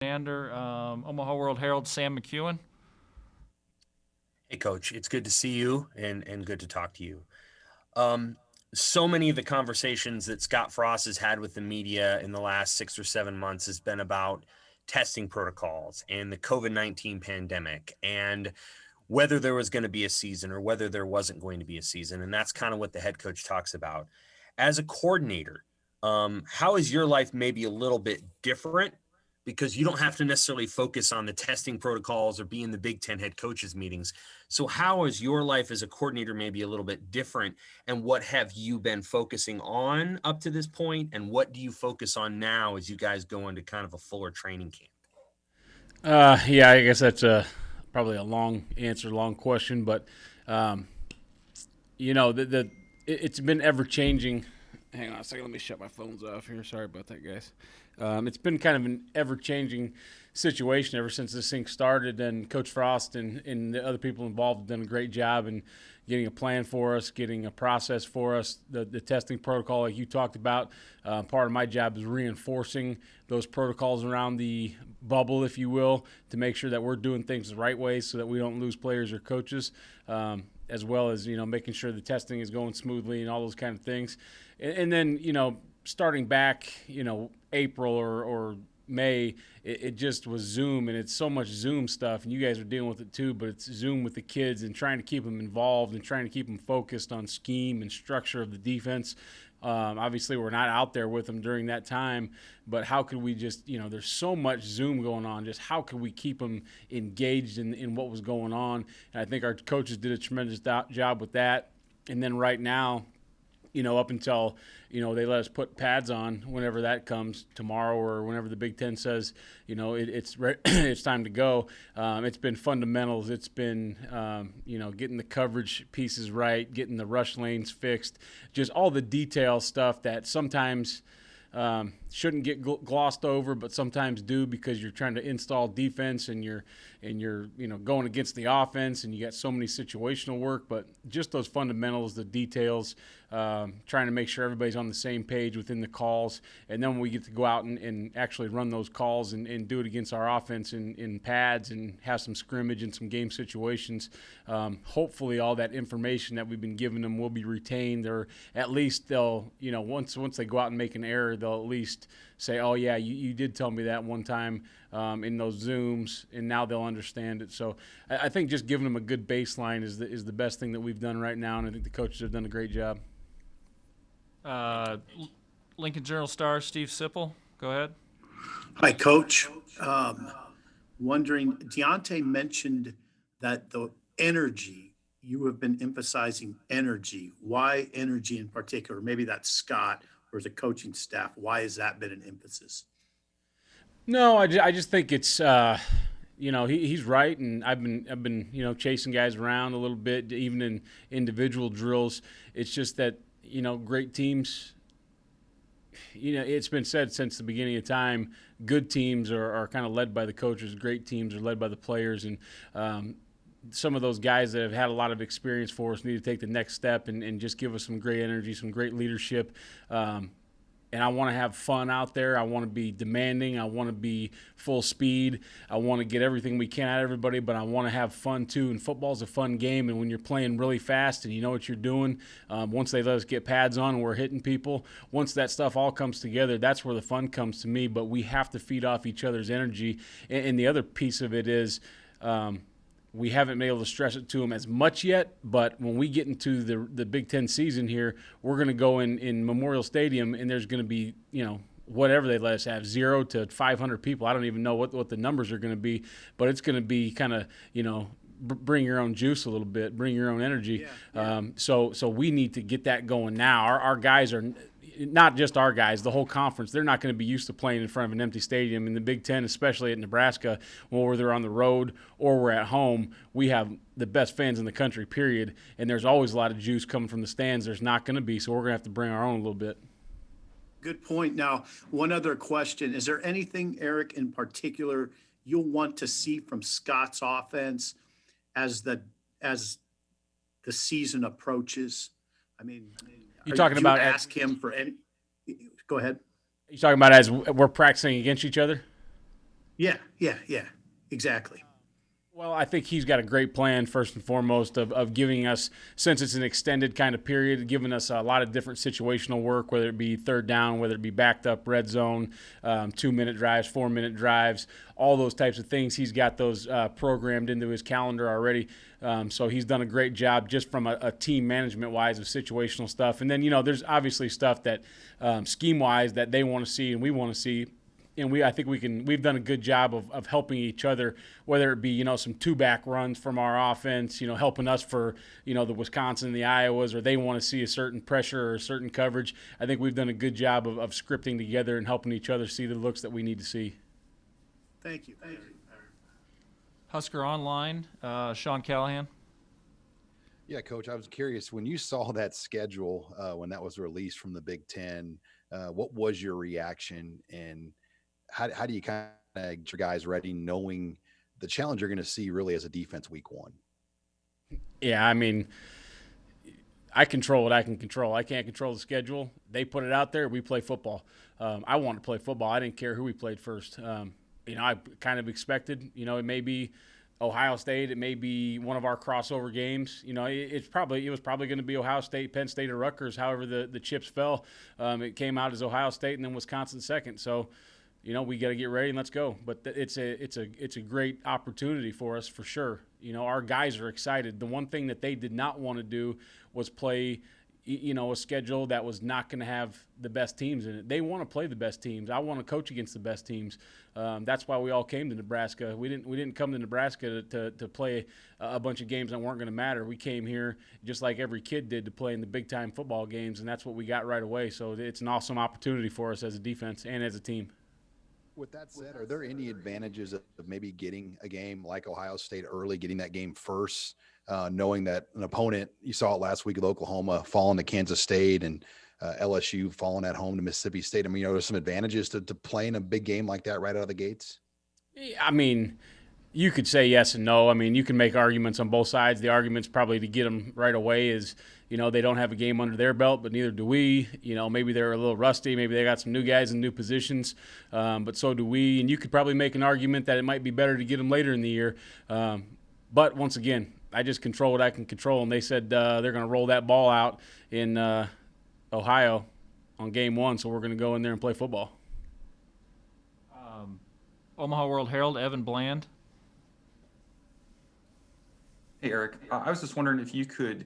Chinander, Omaha World Herald, Sam McEwen. Hey, Coach. It's good to see you and good to talk to you. Um, so many of the conversations that Scott Frost has had with the media in the last 6 or 7 months has been about testing protocols and the COVID-19 pandemic and whether there was going to be a season or whether there wasn't going to be a season. And that's kind of what the head coach talks about. As a coordinator, how is your life maybe a little bit different? Because you don't have to necessarily focus on the testing protocols or be in the Big Ten head coaches meetings. So, how is your life as a coordinator maybe a little bit different? And what have you been focusing on up to this point? And what do you focus on now as you guys go into kind of a fuller training camp? Yeah, I guess that's probably a long answer, long question, but um, it's been ever changing. Hang on a second, let me shut my phones off here. Sorry about that, guys. It's been kind of an ever changing situation ever since this thing started, and Coach Frost and the other people involved have done a great job in getting a plan for us, getting a process for us. The testing protocol, like you talked about, part of my job is reinforcing those protocols around the bubble, if you will, to make sure that we're doing things the right way so that we don't lose players or coaches. As well as making sure the testing is going smoothly and all those kind of things, and then starting back April or May, it just was Zoom, and it's so much Zoom stuff, and you guys are dealing with it too. But it's Zoom with the kids and trying to keep them involved and trying to keep them focused on scheme and structure of the defense. Obviously, we're not out there with them during that time, but how could we just, there's so much Zoom going on. Just how could we keep them engaged in what was going on? And I think our coaches did a tremendous job with that. And then right now, up until they let us put pads on whenever that comes tomorrow or whenever the Big Ten says it's time to go. It's been fundamentals. It's been getting the coverage pieces right, getting the rush lanes fixed, just all the detail stuff that sometimes shouldn't get glossed over, but sometimes do because you're trying to install defense and you're going against the offense and you got so many situational work. But just those fundamentals, the details, trying to make sure everybody's on the same page within the calls, and then we get to go out and actually run those calls and do it against our offense in pads and have some scrimmage and some game situations. Hopefully, all that information that we've been giving them will be retained, or at least they'll once they go out and make an error, they'll at least say, oh yeah, you did tell me that one time in those Zooms, and now they'll understand it. So I think just giving them a good baseline is the best thing that we've done right now, and I think the coaches have done a great job. Uh, Lincoln Journal-Star, Steve Sipple. Go ahead. Hi, Coach. Um, Wondering, Deontay mentioned that the energy, you have been emphasizing energy. Why energy in particular? Maybe that's Scott or the coaching staff. Why has that been an emphasis? No, I just think it's he's right, and I've been chasing guys around a little bit, even in individual drills. It's just that great teams. It's been said since the beginning of time. Good teams are kind of led by the coaches. Great teams are led by the players, and some of those guys that have had a lot of experience for us need to take the next step and just give us some great energy, some great leadership. And I want to have fun out there. I want to be demanding. I want to be full speed. I want to get everything we can out of everybody, but I want to have fun too. And football's a fun game. And when you're playing really fast and you know what you're doing, once they let us get pads on and we're hitting people, once that stuff all comes together, that's where the fun comes to me. But we have to feed off each other's energy. And the other piece of it is, we haven't been able to stress it to them as much yet, but when we get into the Big Ten season here, we're going to go in Memorial Stadium, and there's going to be, whatever they let us have, 0 to 500 people. I don't even know what the numbers are going to be, but it's going to be kind of, bring your own juice a little bit, bring your own energy. So we need to get that going now. Our guys are not just our guys, the whole conference, they're not going to be used to playing in front of an empty stadium. In the Big Ten, especially at Nebraska, when they're on the road or we're at home, we have the best fans in the country, period. And there's always a lot of juice coming from the stands. There's not going to be, so we're going to have to bring our own a little bit. Good point. Now, one other question. Is there anything, Eric, in particular you'll want to see from Scott's offense as as the season approaches? I mean, You talking do you about ask him for any? Go ahead. you talking about as we're practicing against each other? Yeah, yeah, yeah, exactly. Well, I think he's got a great plan, first and foremost, of giving us, since it's an extended kind of period, giving us a lot of different situational work, whether it be third down, whether it be backed up red zone, 2-minute drives, 4-minute drives, all those types of things. He's got those programmed into his calendar already. So he's done a great job just from a team management wise of situational stuff. And then, there's obviously stuff that scheme wise that they want to see and we want to see. And I think we've done a good job of helping each other, whether it be, some 2-back runs from our offense, helping us for, the Wisconsin and the Iowas, or they want to see a certain pressure or a certain coverage. I think we've done a good job of scripting together and helping each other see the looks that we need to see. Thank you. Husker Online, Sean Callahan. Yeah, Coach, I was curious when you saw that schedule, when that was released from the Big Ten, what was your reaction, and how do you kind of get your guys ready knowing the challenge you're going to see really as a defense week 1? Yeah, I mean, I control what I can control. I can't control the schedule. They put it out there. We play football. I want to play football. I didn't care who we played first. I kind of expected, it may be Ohio State. It may be one of our crossover games. It was probably going to be Ohio State, Penn State, or Rutgers. However, the chips fell. It came out as Ohio State and then Wisconsin second. So, we got to get ready and let's go. But it's a great opportunity for us for sure. Our guys are excited. The one thing that they did not want to do was play, a schedule that was not going to have the best teams in it. They want to play the best teams. I want to coach against the best teams. That's why we all came to Nebraska. We didn't come to Nebraska to play a bunch of games that weren't going to matter. We came here just like every kid did to play in the big time football games, and that's what we got right away. So it's an awesome opportunity for us as a defense and as a team. With that said, are there any advantages of maybe getting a game like Ohio State early, getting that game first, knowing that an opponent, you saw it last week at Oklahoma, falling to Kansas State, and LSU falling at home to Mississippi State? I mean, there's some advantages to playing a big game like that right out of the gates? I mean, you could say yes and no. I mean, you can make arguments on both sides. The argument's probably to get them right away is, they don't have a game under their belt, but neither do we. Maybe they're a little rusty. Maybe they got some new guys in new positions, but so do we. And you could probably make an argument that it might be better to get them later in the year. But once again, I just control what I can control. And they said they're going to roll that ball out in Ohio on game 1, so we're going to go in there and play football. Omaha World Herald, Evan Bland. Hey, Eric, I was just wondering if you could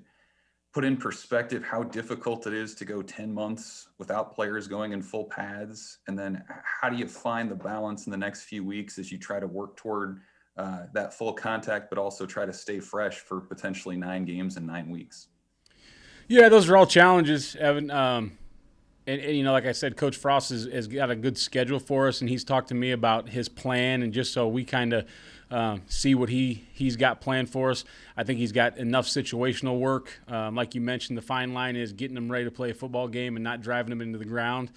put in perspective how difficult it is to go 10 months without players going in full pads. And then how do you find the balance in the next few weeks as you try to work toward that full contact, but also try to stay fresh for potentially 9 games in 9 weeks? Yeah, those are all challenges, Evan. And like I said, Coach Frost has got a good schedule for us, and he's talked to me about his plan, and just so we kind of see what he's got planned for us. I think he's got enough situational work. Like you mentioned, the fine line is getting them ready to play a football game and not driving them into the ground.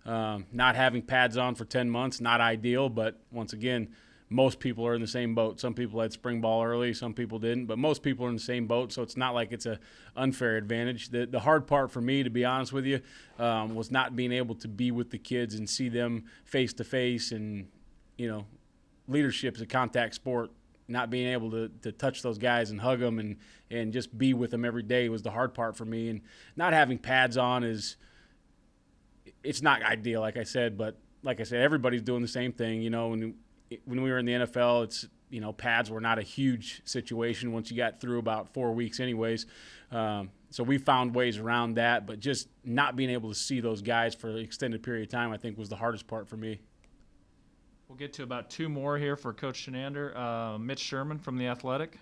Not having pads on for 10 months, not ideal, but once again, most people are in the same boat. Some people had spring ball early, some people didn't, but most people are in the same boat, so it's not like it's an unfair advantage. The hard part for me, to be honest with you, was not being able to be with the kids and see them face to face, and leadership is a contact sport. Not being able to touch those guys and hug them and just be with them every day was the hard part for me. And not having pads on it's not ideal, like I said, but like I said, everybody's doing the same thing. When we were in the NFL, it's, pads were not a huge situation once you got through about 4 weeks anyways. So we found ways around that, but just not being able to see those guys for an extended period of time, I think, was the hardest part for me. We'll get to about 2 more here for Coach Chinander. Mitch Sherman from The Athletic.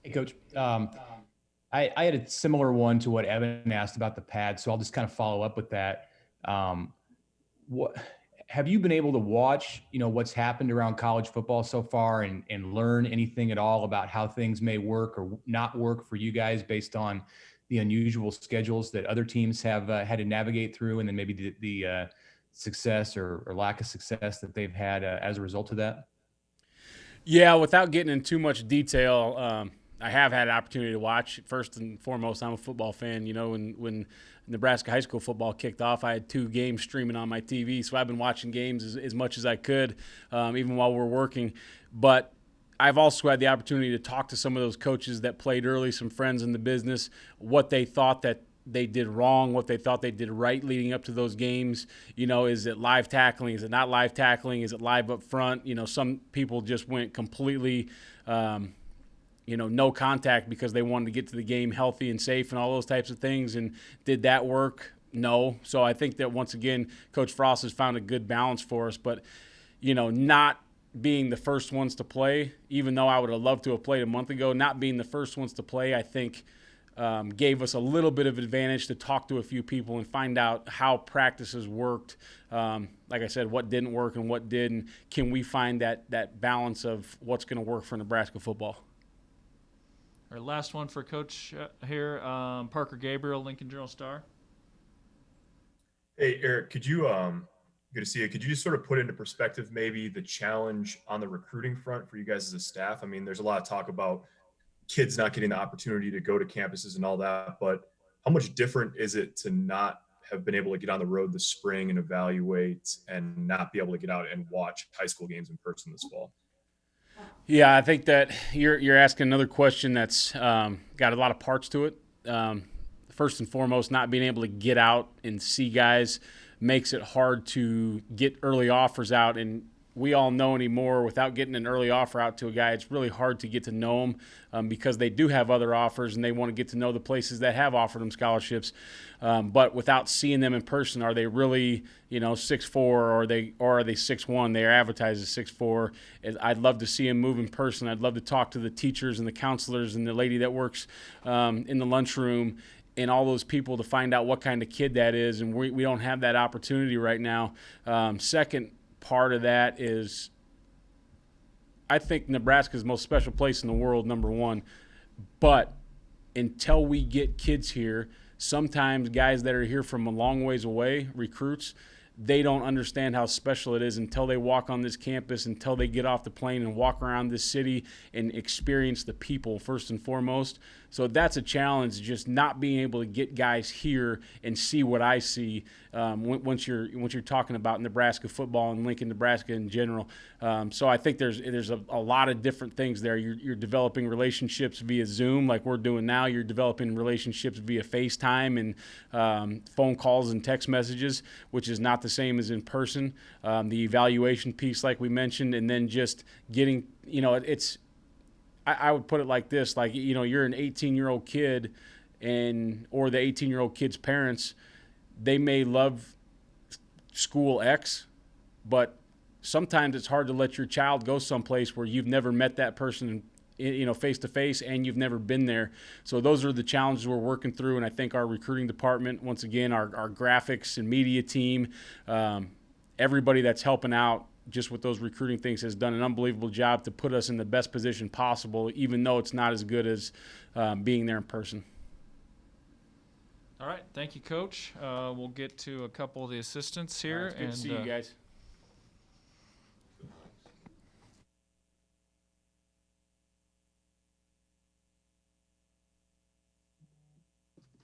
Hey, Coach. I had a similar one to what Evan asked about the pad, so I'll just kind of follow up with that. What have you been able to watch, what's happened around college football so far and learn anything at all about how things may work or not work for you guys based on the unusual schedules that other teams have had to navigate through, and then maybe the success or lack of success that they've had as a result of that? Yeah, without getting in too much detail, I have had an opportunity to watch. First and foremost, I'm a football fan. When Nebraska high school football kicked off, I had 2 games streaming on my TV, so I've been watching games as much as I could, even while we're working. But I've also had the opportunity to talk to some of those coaches that played early, some friends in the business, what they thought that they did wrong, what they thought they did right leading up to those games. Is it live tackling? Is it not live tackling? Is it live up front? Some people just went completely, no contact because they wanted to get to the game healthy and safe and all those types of things. And did that work? No. So I think that once again, Coach Frost has found a good balance for us. But, not being the first ones to play, even though I would have loved to have played a month ago, not being the first ones to play, I think gave us a little bit of advantage to talk to a few people and find out how practices worked. Like I said, what didn't work and what did, and can we find that balance of what's going to work for Nebraska football? Our last one for Coach here, Parker Gabriel, Lincoln Journal-Star. Hey, Erik, could you, good to see you. Could you just sort of put into perspective maybe the challenge on the recruiting front for you guys as a staff? I mean, there's a lot of talk about kids not getting the opportunity to go to campuses and all that, but how much different is it to not have been able to get on the road this spring and evaluate and not be able to get out and watch high school games in person this fall? Yeah, I think that you're asking another question that's got a lot of parts to it. First and foremost, not being able to get out and see guys makes it hard to get early offers out. And we all know anymore, without getting an early offer out to a guy, it's really hard to get to know them because they do have other offers and they want to get to know the places that have offered them scholarships. But without seeing them in person, are they really, 6'4", or are they 6'1"? They are advertised as 6'4". I'd love to see them move in person. I'd love to talk to the teachers and the counselors and the lady that works in the lunchroom and all those people to find out what kind of kid that is. And we don't have that opportunity right now. Second part of that is I think Nebraska's the most special place in the world, number one. But until we get kids here, sometimes guys that are here from a long ways away, recruits, they don't understand how special it is until they walk on this campus, until they get off the plane and walk around this city and experience the people first and foremost. So that's a challenge, just not being able to get guys here and see what I see once you're talking about Nebraska football and Lincoln, Nebraska in general. So I think there's a lot of different things there. You're developing relationships via Zoom like we're doing now. You're developing relationships via FaceTime and phone calls and text messages, which is not the same as in person. The evaluation piece, like we mentioned, and then just getting, I would put it like this, you're an 18-year-old kid or the 18-year-old kid's parents, they may love school X, but sometimes it's hard to let your child go someplace where you've never met that person face to face and you've never been there. So those are the challenges we're working through, and I think our recruiting department, once again, our graphics and media team, everybody that's helping out just with those recruiting things has done an unbelievable job to put us in the best position possible, even though it's not as good as being there in person. All right. Thank you, Coach. We'll get to a couple of the assistants here. It's good to see you guys.